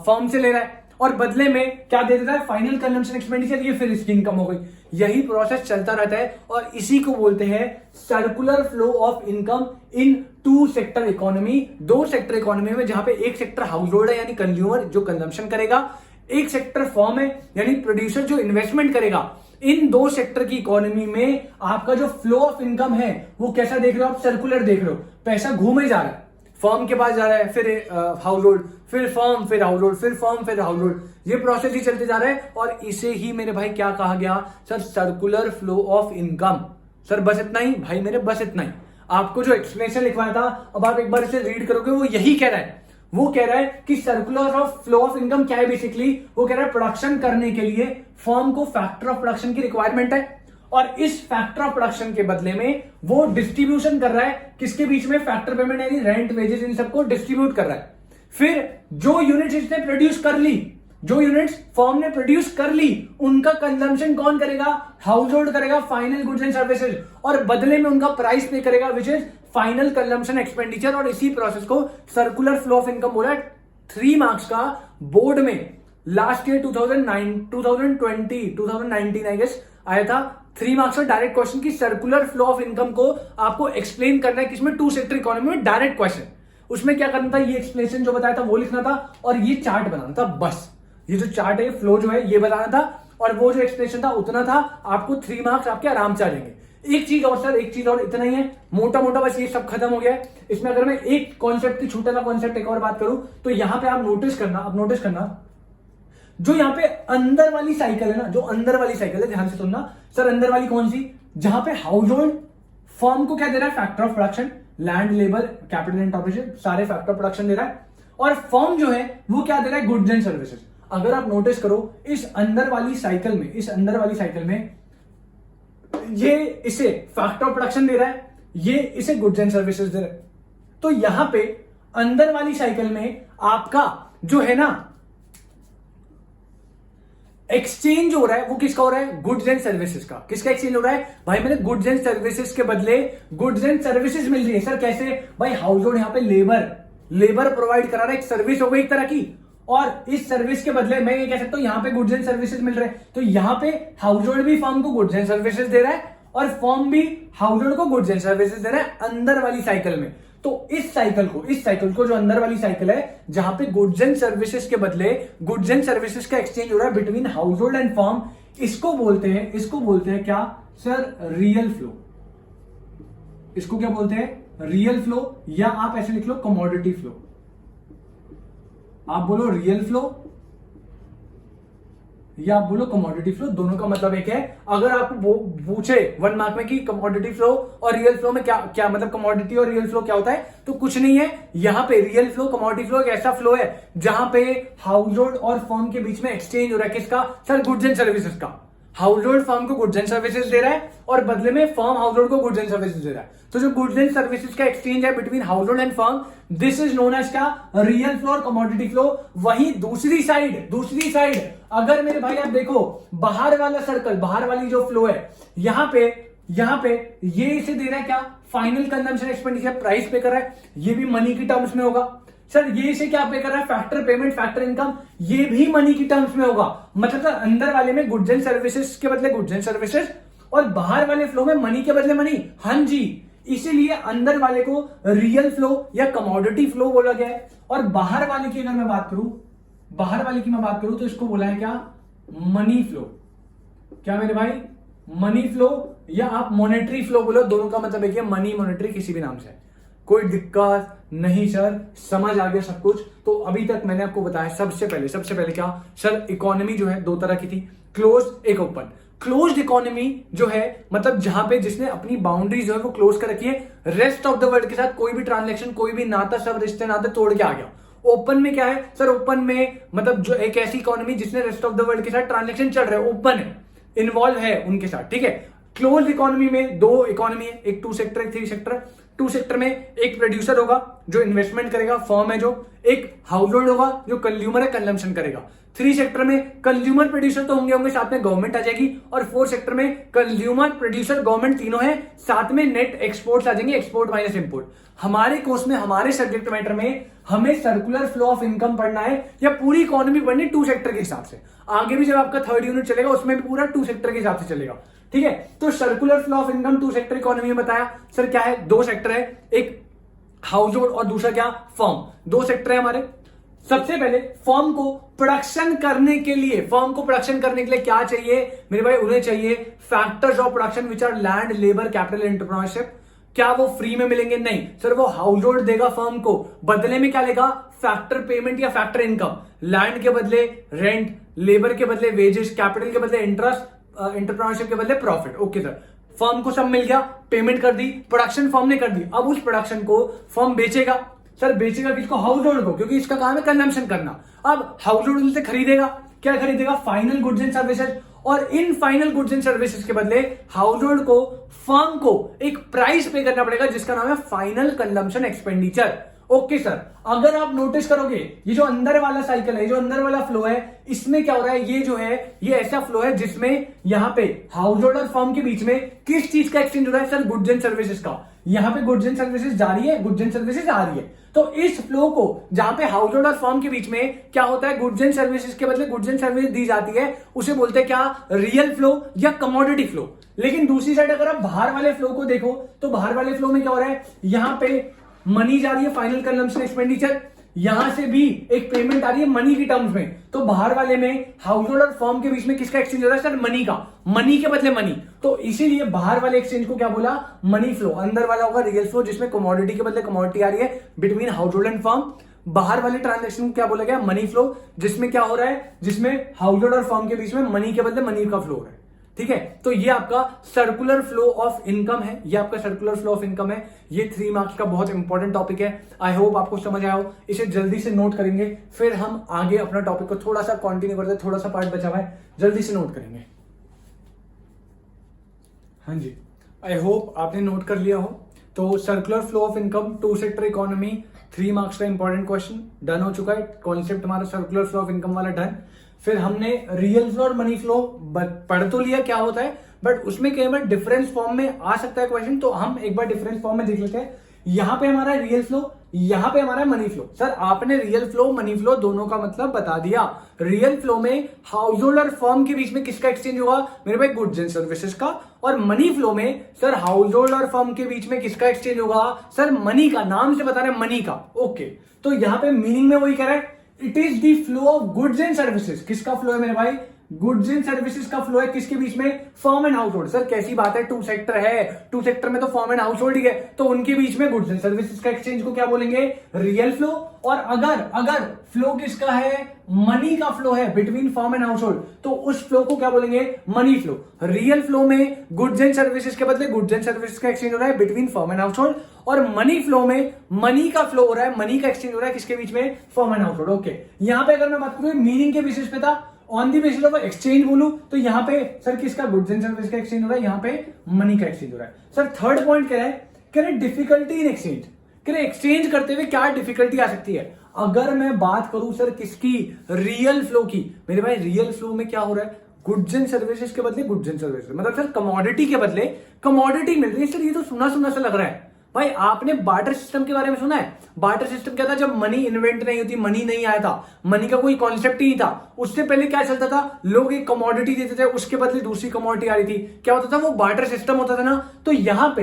फर्म से ले रहा है और बदले में क्या दे देता है? फाइनल कंजम्पशन एक्सपेंडिचर, ये फिर इसकी इनकम हो गई। यही प्रोसेस चलता रहता है और इसी को बोलते हैं circular flow of income in two sector economy. दो सेक्टर इकोनॉमी में, जहां पे एक सेक्टर हाउस होल्ड है यानी कंज्यूमर जो कंजम्पशन करेगा, एक सेक्टर फर्म है यानी प्रोड्यूसर जो इन्वेस्टमेंट करेगा। इन दो सेक्टर की इकोनॉमी में आपका जो फ्लो ऑफ इनकम है वो कैसा देख रहे हो आप? सर्कुलर देख रहे हो। पैसा घूमे जा रहा है, फर्म के पास जा रहा है, फिर हाउस होल्ड, फिर फर्म, फिर हाउस होल्ड, फिर फर्म, फिर हाउस होल्ड। ये प्रोसेस ही चलते जा रहा है और इसे ही मेरे भाई क्या कहा गया? Sir circular flow of income. Sir बस इतना ही भाई मेरे, बस इतना ही। आपको जो एक्सप्लेनेशन लिखवाया था, अब आप एक बार इसे रीड करोगे, वो यही कह रहा है। वो कह रहा है कि circular of flow of income क्या है बेसिकली? वो कह रहा है प्रोडक्शन करने के लिए फर्म को फैक्टर ऑफ प्रोडक्शन की रिक्वायरमेंट है और इस फैक्टर ऑफ प्रोडक्शन के बदले में वो डिस्ट्रीब्यूशन कर रहा है किसके बीच में? फैक्टर पेमेंट यानी रेंट, वेजेस, इन सबको डिस्ट्रीब्यूट कर रहा है। फिर जो यूनिट्स इसने प्रोड्यूस कर ली, जो यूनिट्स फर्म ने प्रोड्यूस कर ली, उनका कंजम्पशन कौन करेगा? हाउस होल्ड करेगा, फाइनल गुड्स एंड सर्विसेज, और बदले में उनका प्राइस पे करेगा which is final consumption expenditure. और इसी प्रोसेस को सर्कुलर फ्लो ऑफ इनकम बोला। 3 मार्क्स का बोर्ड में लास्ट ईयर 2019 आई गेस आया था। 3 मार्क्स का डायरेक्ट क्वेश्चन की सर्कुलर फ्लो ऑफ इनकम को आपको एक्सप्लेन करना है किसमें? टू सेक्टर इकोनॉमी में। डायरेक्ट क्वेश्चन, उसमें क्या करना था? ये एक्सप्लेनेशन जो बताया था वो लिखना था और ये चार्ट बनाना था। बस ये जो चार्ट है, फ्लो जो है, ये बताना था और वो जो एक्सप्लेनेशन था उतना था। आपको 3 मार्क्स आपके आराम से आ जाएंगे। एक चीज और सर, एक चीज और, इतना ही है मोटा मोटा, बस ये सब खत्म हो गया है। इसमें अगर मैं एक कॉन्सेप्ट की छोटा सा कॉन्सेप्ट एक और बात करूं तो यहां पे आप नोटिस करना, जो यहाँ पे अंदर वाली साइकिल है ना, जो अंदर वाली साइकिल है, ध्यान से सुनना सर। अंदर वाली कौन सी? जहां पे हाउस होल्ड फर्म को क्या दे रहा है? Factor of production, land, labour, capital and operation, सारे फैक्टर ऑफ प्रोडक्शन दे रहा है। और फर्म जो है वो क्या दे रहा है? Goods and services. अगर आप नोटिस करो इस अंदर वाली साइकिल में, ये इसे फैक्टर ऑफ प्रोडक्शन दे रहा है, ये इसे गुड्स एंड सर्विसेज दे रहा है। तो यहां पे अंदर वाली साइकिल में आपका जो है ना एक्सचेंज हो रहा है, वो किसका हो रहा है? गुड्स एंड सर्विसेज का। किसका एक्सचेंज हो रहा है भाई? मैंने गुड्स एंड सर्विसेज के बदले गुड्स एंड सर्विसेज मिल रही है। सर कैसे भाई? हाउस होल्ड यहाँ पे लेबर प्रोवाइड करा रहा है, एक सर्विस हो गई एक तरह की, और इस सर्विस के बदले मैं ये कह सकता हूं यहाँ पे गुड्स एंड सर्विसेज मिल रहे हैं। तो यहाँ पे हाउस होल्ड भी फर्म को गुड्स एंड सर्विसेज दे रहा है और फर्म भी हाउस होल्ड को गुड्स एंड सर्विसेज दे रहा है अंदर वाली साइकिल में। तो इस साइकिल को जो अंदर वाली साइकिल है, जहां पे गुड्स एंड सर्विसेज के बदले गुड्स एंड सर्विसेज का एक्सचेंज हो रहा है between household and firm, इसको बोलते हैं क्या सर? Real flow. इसको क्या बोलते हैं? रियल फ्लो, या आप ऐसे लिख लो कमोडिटी फ्लो। आप बोलो रियल फ्लो या आप बोलो कमोडिटी फ्लो, दोनों का मतलब एक है। अगर आपको पूछे 1 मार्क में कि कमोडिटी फ्लो और रियल फ्लो में क्या मतलब, कमोडिटी और रियल फ्लो क्या होता है, तो कुछ नहीं है। यहां पे रियल फ्लो, कमोडिटी फ्लो एक ऐसा फ्लो है जहां पे हाउस होल्ड और फर्म के बीच में एक्सचेंज हो रहा है। किसका सर? गुड्स एंड सर्विसेज का। हाउस होल्ड फर्म को गुड्स एंड सर्विसेज दे रहा है और बदले में फर्म हाउस होल्ड को गुड्स एंड सर्विसेज दे रहा है। तो जो गुड्स एंड सर्विसेज का एक्सचेंज है between household and firm, this is known as क्या? रियल फ्लो और कमोडिटी फ्लो। वहीं दूसरी साइड अगर मेरे भाई आप देखो बाहर वाला सर्कल, बाहर वाली जो फ्लो है, यहां पे ये इसे दे रहा है क्या? फाइनल कंजम्पशन एक्सपेंडिचर, प्राइस पे कर रहा है, ये भी मनी की टर्म्स में होगा। सर ये इसे क्या पे कर रहा है? फैक्टर पेमेंट, फैक्टर इनकम, ये भी मनी की टर्म्स में होगा। मतलब अंदर वाले में गुड्स एंड सर्विसेज के बदले गुड्स एंड सर्विसेज और बाहर वाले फ्लो में मनी के बदले मनी। हाँ जी, इसीलिए अंदर वाले को रियल फ्लो या कमोडिटी फ्लो बोला गया है। और बाहर वाले की अगर मैं बात करूं तो इसको बोला है क्या? Money flow. क्या मेरे भाई? मनी फ्लो या आप मॉनेटरी फ्लो बोलो, दोनों का मतलब एक है, मनी मॉनेटरी किसी भी नाम से। कोई दिक्कत नहीं सर, समझ आ गया सब कुछ। तो अभी तक मैंने आपको बताया सबसे पहले क्या सर, इकोनॉमी जो है दो तरह की थी, क्लोज एक ओपन। क्लोज्ड इकोनॉमी जो है मतलब जहां पे जिसने अपनी बाउंड्री जो है वो क्लोज कर रखी है, रेस्ट ऑफ द वर्ल्ड के साथ कोई भी ट्रांजैक्शन, कोई भी नाता, सब रिश्ते नाते तोड़ के आ गया। ओपन में क्या है सर, ओपन में मतलब जो एक ऐसी इकोनॉमी जिसने रेस्ट ऑफ द वर्ल्ड के साथ ट्रांजैक्शन चल रहे हैं, ओपन है, इन्वॉल्व है उनके साथ, ठीक है। क्लोज इकोनॉमी में दो इकोनॉमी है, एक 2 सेक्टर, एक 3 सेक्टर। 2 सेक्टर में एक प्रोड्यूसर होगा जो इन्वेस्टमेंट करेगा, फर्म है जो, एक हाउस होल्ड होगा जो कंज्यूमर है, कंजम्पशन करेगा। 3 सेक्टर में कंज्यूमर प्रोड्यूसर तो होंगे, साथ में गवर्नमेंट आ जाएगी। और 4 सेक्टर में कंज्यूमर प्रोड्यूसर गवर्नमेंट तीनों है, साथ में नेट एक्सपोर्ट्स आ जाएंगे, एक्सपोर्ट माइनस इंपोर्ट। हमारे कोर्स में, हमारे सब्जेक्ट मैटर में हमें सर्कुलर फ्लो ऑफ इनकम पढ़ना है या पूरी इकोनॉमी पढ़नी 2 सेक्टर के हिसाब से। आगे भी जब आपका 3rd यूनिट चलेगा उसमें भी पूरा 2 सेक्टर के हिसाब से चलेगा, ठीक है। तो circular flow of income 2 sector economy में बताया सर क्या है, 2 सेक्टर है, एक हाउस होल्ड और दूसरा क्या, फर्म। 2 सेक्टर है हमारे। सबसे पहले फर्म को प्रोडक्शन करने के लिए, क्या चाहिए मेरे भाई, उन्हें चाहिए factors of production which are land, labour, capital, entrepreneurship. क्या वो फ्री में मिलेंगे? नहीं सर, वो हाउस होल्ड देगा फर्म को, बदले में क्या लेगा, फैक्टर पेमेंट या फैक्टर इनकम। लैंड के बदले रेंट, लेबर के बदले वेजेस, कैपिटल के बदले इंटरेस्ट, एंटरप्रेन्योरशिप के बदले प्रॉफिट। ओके सर, फर्म को सब मिल गया, पेमेंट कर दी, प्रोडक्शन फर्म ने कर दी। अब उस प्रोडक्शन को फर्म बेचेगा। सर बेचेगा किसको? हाउस होल्ड को, क्योंकि इसका काम है कंजम्पशन करना। अब हाउस होल्ड से खरीदेगा, क्या खरीदेगा? Final goods and services. और इन फाइनल गुड्स एंड सर्विसेज के बदले हाउस होल्ड को, फर्म को एक प्राइस पे करना पड़ेगा जिसका नाम है final consumption expenditure. Okay sir, अगर आप नोटिस करोगे ये जो अंदर वाला साइकिल है, जो अंदर वाला फ्लो है, इसमें क्या हो रहा है, ये जो है ये ऐसा फ्लो है जिसमें यहां पे हाउस होल्ड और फर्म के बीच में किस चीज का एक्सचेंज हो रहा है सर? गुड्स एंड सर्विसेज का। यहां पे गुड्स एंड सर्विसेज जा रही है, गुड्स एंड सर्विसेज आ रही है। तो इस फ्लो को जहां पे हाउस होल्ड और फर्म के बीच में क्या होता है, गुड्स एंड सर्विसेज के बदले गुड्स एंड सर्विस दी जाती है, उसे बोलते हैं क्या? रियल फ्लो या कमोडिटी फ्लो। लेकिन दूसरी साइड अगर आप बाहर वाले फ्लो को देखो तो बाहर वाले फ्लो में क्या हो रहा है, यहां पे मनी जा रही है, फाइनल कंजम्पशन एक्सपेंडिचर, यहां से भी एक पेमेंट आ रही है मनी की टर्म्स में। तो बाहर वाले में हाउस होल्ड और फर्म के बीच में किसका एक्सचेंज हो रहा है सर? मनी का, मनी के बदले मनी। तो इसीलिए बाहर वाले एक्सचेंज को क्या बोला? Money flow. अंदर वाला होगा रियल फ्लो, जिसमें कमोडिटी के बदले कमोडिटी आ रही है between household and firm. बाहर वाले ट्रांजेक्शन को क्या बोला गया? मनी फ्लो, जिसमें क्या हो रहा है, जिसमें हाउस होल्ड और फर्म के बीच में मनी के बदले मनी का फ्लो हो रहा है, ठीक है। तो ये आपका सर्कुलर फ्लो ऑफ इनकम है, ये आपका सर्कुलर फ्लो ऑफ इनकम है। ये 3 मार्क्स का बहुत इंपॉर्टेंट टॉपिक है। आई होप आपको समझ आया हो। इसे जल्दी से नोट करेंगे, फिर हम आगे अपना टॉपिक को थोड़ा सा कंटिन्यू करते हैं। थोड़ा सा पार्ट बचा हुआ है, जल्दी से नोट करेंगे। हाँ जी, आई होप आपने नोट कर लिया हो। तो circular flow of income, 2 sector economy, 3 marks का इंपॉर्टेंट क्वेश्चन डन हो चुका है। कॉन्सेप्ट हमारा सर्कुलर फ्लो ऑफ इनकम वाला डन। फिर हमने रियल फ्लो और मनी फ्लो पढ़ तो लिया क्या होता है, बट उसमें कई बार डिफरेंस फॉर्म में आ सकता है क्वेश्चन, तो हम एक बार डिफरेंस फॉर्म में देख लेते हैं। यहां पे हमारा रियल फ्लो, यहां पे हमारा मनी फ्लो। सर आपने रियल फ्लो, मनी फ्लो दोनों का मतलब बता दिया। रियल फ्लो में हाउस होल्ड और फर्म के बीच में किसका एक्सचेंज होगा मेरे भाई? गुड्स एंड सर्विसेज का। और मनी फ्लो में सर हाउस होल्ड और फर्म के बीच में किसका एक्सचेंज होगा सर? मनी का। नाम से बता रहे हैं मनी का। ओके, तो यहां पे मीनिंग में वही कह रहा है, it is the flow of goods and services. किसका फ्लो है मेरे भाई? गुड्स एंड सर्विसेज का फ्लो है। किसके बीच में? Firm and house hold. Sir कैसी बात है, 2 सेक्टर है, 2 सेक्टर में तो फर्म एंड हाउस होल्ड ही है, तो उनके बीच में गुड्स एंड सर्विसेज का एक्सचेंज को क्या बोलेंगे? Real flow. और अगर फ्लो किसका है? मनी का फ्लो है between firm and house hold, तो उस फ्लो को क्या बोलेंगे? Money flow. रियल फ्लो में गुड्स एंड सर्विसेज के बदले गुड्स एंड सर्विसेज का एक्सचेंज हो रहा है between firm and house hold. और मनी फ्लो में मनी का फ्लो हो रहा है, मनी का एक्सचेंज हो रहा है किसके बीच में? Firm and house hold. Okay, यहां पे अगर मैं बात करूं मीनिंग के बेसिस पे था, on the basis of exchange बोलूं तो यहां पे सर किसका? गुड्स एंड सर्विस का एक्सचेंज हो रहा है, यहां पे मनी का एक्सचेंज हो रहा है। सर 3rd पॉइंट क्या है? कह रहे डिफिकल्टी इन एक्सचेंज। कह रहे एक्सचेंज करते हुए क्या डिफिकल्टी आ सकती है? अगर मैं बात करूं सर किसकी? रियल फ्लो की। मेरे भाई रियल फ्लो में क्या हो रहा है? गुड्स एंड सर्विसेज के बदले गुड्स एंड सर्विसेज, मतलब सर कमोडिटी के बदले कमोडिटी मिल रही है। सर ये तो सुना सुना सा लग रहा है। भाई आपने बार्टर सिस्टम के बारे में सुना है? बार्टर सिस्टम क्या था? जब मनी इन्वेंट नहीं होती, मनी नहीं आया था, मनी का कोई कॉन्सेप्ट ही नहीं था, उससे पहले क्या चलता था? लोग एक कमोडिटी देते थे, उसके बदले दूसरी कमोडिटी आ रही थी। क्या होता था? वो बार्टर सिस्टम होता था ना। तो यहां पे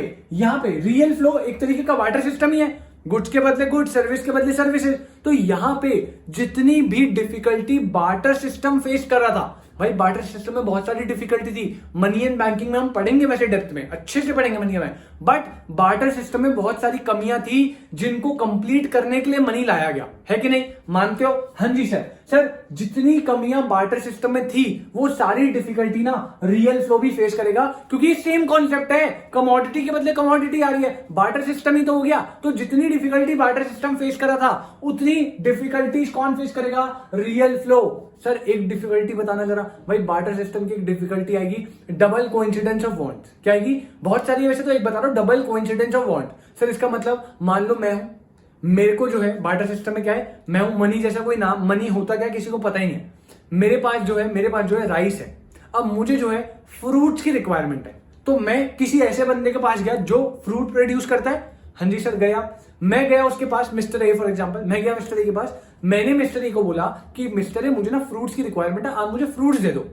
रियल फ्लो एक तरीके का बार्टर सिस्टम ही है। गुड्स के बदले गुड्स, सर्विस के बदले सर्विसेज। तो यहां पे जितनी भी डिफिकल्टी बार्टर सिस्टम फेस कर रहा था, भाई बार्टर सिस्टम में बहुत सारी डिफिकल्टी थी। मनी एंड बैंकिंग में हम पढ़ेंगे वैसे डेप्थ में, अच्छे से पढ़ेंगे मनी में, बट बार्टर सिस्टम में बहुत सारी कमियां थी जिनको कंप्लीट करने के लिए मनी लाया गया है कि नहीं, मानते हो? हाँ जी सर। सर जितनी कमियां बार्टर सिस्टम में थी वो सारी डिफिकल्टी ना रियल फ्लो भी फेस करेगा, क्योंकि सेम कॉन्सेप्ट है, कमोडिटी के बदले कमोडिटी आ रही है, बार्टर सिस्टम ही तो हो गया। तो जितनी डिफिकल्टी बार्टर सिस्टम फेस करा था उतनी डिफिकल्टीज कौन फेस करेगा? Real flow. सर एक डिफिकल्टी बताना जरा भाई, बार्टर सिस्टम की एक डिफिकल्टी आएगी डबल कोइंसिडेंस ऑफ वांट्स। क्या आएगी? बहुत सारी है वैसे तो, एक बता रहा हूं, double coincidence of want. Sir इसका मतलब मान लो मैं हूं, मेरे को जो है बार्टर सिस्टम में क्या है, मैं हूं मनी जैसा कोई नाम, मनी होता क्या किसी को पता ही नहीं है। मेरे पास जो है राइस है। अब मुझे जो है फ्रूट्स की रिक्वायरमेंट है, तो मैं किसी ऐसे बंदे के पास गया जो फ्रूट प्रोड्यूस करता है। हाँ जी सर गया, मैं गया उसके पास, मिस्टर ए फॉर एग्जांपल, मैं गया मिस्टर ए के पास, मैंने मिस्टर ए को बोला कि मिस्टर ए मुझे ना फ्रूट्स की रिक्वायरमेंट है, आप मुझे फ्रूट्स दे दो।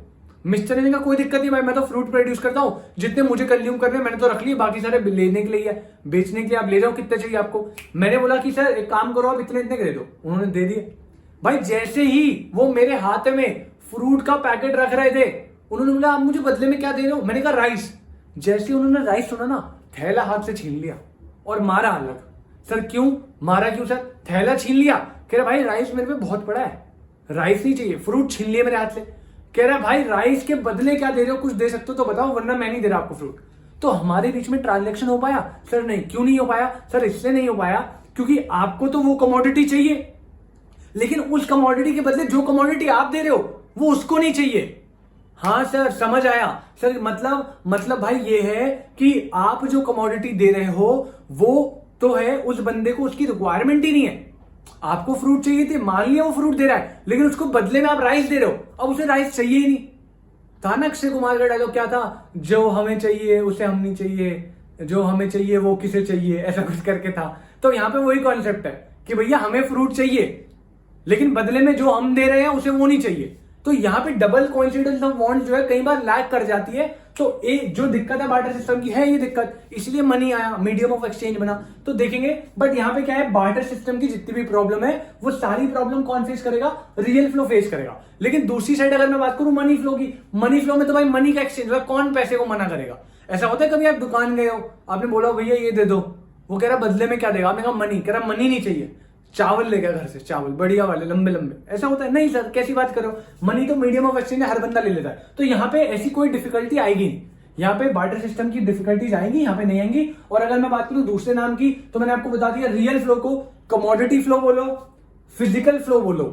मिस्टर ए ने कहा कोई दिक्कत नहीं भाई, मैं तो फ्रूट प्रोड्यूस करता हूं, जितने मुझे कंज्यूम करने मैंने तो रख लिए, बाकी सारे लेने के लिए है, बेचने के लिए आप ले जाओ, कितने चाहिए आपको। मैंने बोला कि सर एक काम करो आप इतने इतने दे दो, उन्होंने दे दिए। भाई जैसे ही वो मेरे हाथ में फ्रूट का पैकेट रख रहे थे, उन्होंने बोला आप मुझे बदले में क्या दे रहे हो? मैंने कहा राइस। जैसे उन्होंने राइस सुना ना, थैला हाथ से छीन लिया और मारा अलग। सर क्यों मारा? क्यों सर? थैला छीन लिया, कह रहा भाई राइस मेरे पे बहुत पड़ा है, राइस नहीं चाहिए, फ्रूट छीन लिए मेरे हाथ से। कह रहा भाई राइस के बदले क्या दे रहे हो, कुछ दे सकते हो तो बताओ, वरना मैं नहीं दे रहा आपको फ्रूट। तो हमारे बीच में ट्रांजैक्शन हो पाया? सर नहीं। क्यों नहीं हो पाया? सर इसलिए नहीं हो पाया क्योंकि आपको तो वो कमोडिटी चाहिए, लेकिन उस कमोडिटी के बदले जो कमोडिटी आप दे रहे हो वो उसको नहीं चाहिए। हाँ सर समझ आया। सर मतलब भाई ये है कि आप जो कमोडिटी दे रहे हो वो तो है, उस बंदे को उसकी रिक्वायरमेंट ही नहीं है। आपको फ्रूट चाहिए थे, मान लिया वो फ्रूट दे रहा है, लेकिन उसको बदले में आप राइस दे रहे हो, अब उसे राइस चाहिए ही नहीं। था ना अक्षय कुमार का डायलॉग, क्या था? जो हमें चाहिए उसे हम नहीं चाहिए, जो हमें चाहिए वो किसे चाहिए, ऐसा कुछ करके था। तो यहां पे वही कॉन्सेप्ट है कि भैया हमें फ्रूट चाहिए, लेकिन बदले में जो हम दे रहे हैं उसे वो नहीं चाहिए। तो यहाँ पे डबल कोइंसिडेंस ऑफ वांट्स जो है कई बार लैग कर जाती है। तो एक जो दिक्कत है बार्टर सिस्टम की है ये दिक्कत, इसलिए मनी आया, मीडियम ऑफ एक्सचेंज बना, तो देखेंगे। बट यहाँ पे क्या है, बार्टर सिस्टम की जितनी भी प्रॉब्लम है वो सारी प्रॉब्लम कौन फेस करेगा? रियल फ्लो फेस करेगा। लेकिन दूसरी साइड अगर मैं बात करूं मनी फ्लो की, मनी फ्लो में तो भाई मनी का एक्सचेंज है, कौन पैसे को मना करेगा? ऐसा होता है कभी आप दुकान गए हो, आपने बोला भैया ये दे दो, वो कह रहा बदले में क्या देगा? आपने कहा मनी, कह रहा मनी नहीं चाहिए, चावल ले गया घर से, चावल बढ़िया वाले लंबे लंबे। ऐसा होता है? नहीं सर, कैसी बात करो, मनी तो मीडियम ऑफ एक्सचेंज हर बंदा ले लेता है। तो यहाँ पे ऐसी कोई डिफिकल्टी आएगी नहीं, यहाँ पे बार्टर सिस्टम की डिफिकल्टीज आएंगी, यहाँ पे नहीं आएंगी। और अगर मैं बात करूं दूसरे नाम की, तो मैंने आपको बता दिया, रियल फ्लो को कमोडिटी फ्लो बोलो, फिजिकल फ्लो बोलो,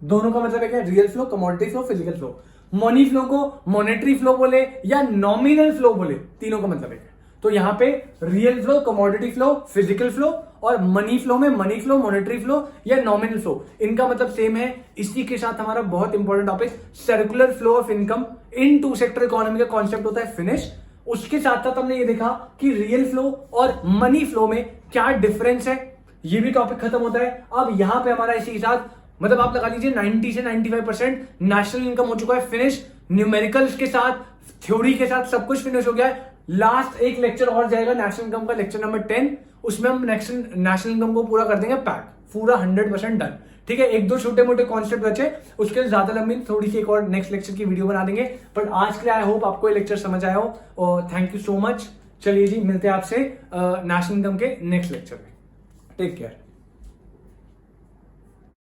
दोनों का मतलब है क्या? Real flow, commodity flow, physical flow. Money flow को मॉनेटरी फ्लो बोले या नॉमिनल फ्लो बोले, तीनों का मतलब है। तो यहाँ पे real flow, commodity flow, physical flow, और मनी फ्लो में मनी फ्लो, मॉनेटरी फ्लो या नॉमिनल फ्लो, इनका मतलब सेम है। इसी के साथ हमारा बहुत important topic circular flow of income in two sector economy का कॉन्सेप्ट होता है फिनिश। उसके साथ साथ हमने ये देखा कि रियल फ्लो और मनी फ्लो में क्या डिफरेंस है, ये भी टॉपिक खत्म होता है। अब यहां पे हमारा इसी के साथ मतलब आप लगा लीजिए 90 से 95% नेशनल इनकम हो चुका है फिनिश, न्यूमेरिकल्स के साथ, थ्योरी के साथ सब कुछ फिनिश हो गया है। लास्ट एक लेक्चर और जाएगा नेशनल इनकम का, लेक्चर नंबर 10, उसमें हम नेशनल इनकम को पूरा कर देंगे पैक, पूरा 100% डन। ठीक है, एक दो छोटे मोटे कॉन्सेप्ट बचे, उसके लिए ज्यादा लंबी थोड़ी सी एक और नेक्स्ट लेक्चर की वीडियो बना देंगे। बट आज के लिए आई होप आपको ये लेक्चर समझ आया हो, और थैंक यू सो मच। चलिए जी, मिलते हैं आपसे नेशनल इनकम के नेक्स्ट लेक्चर में। Take care.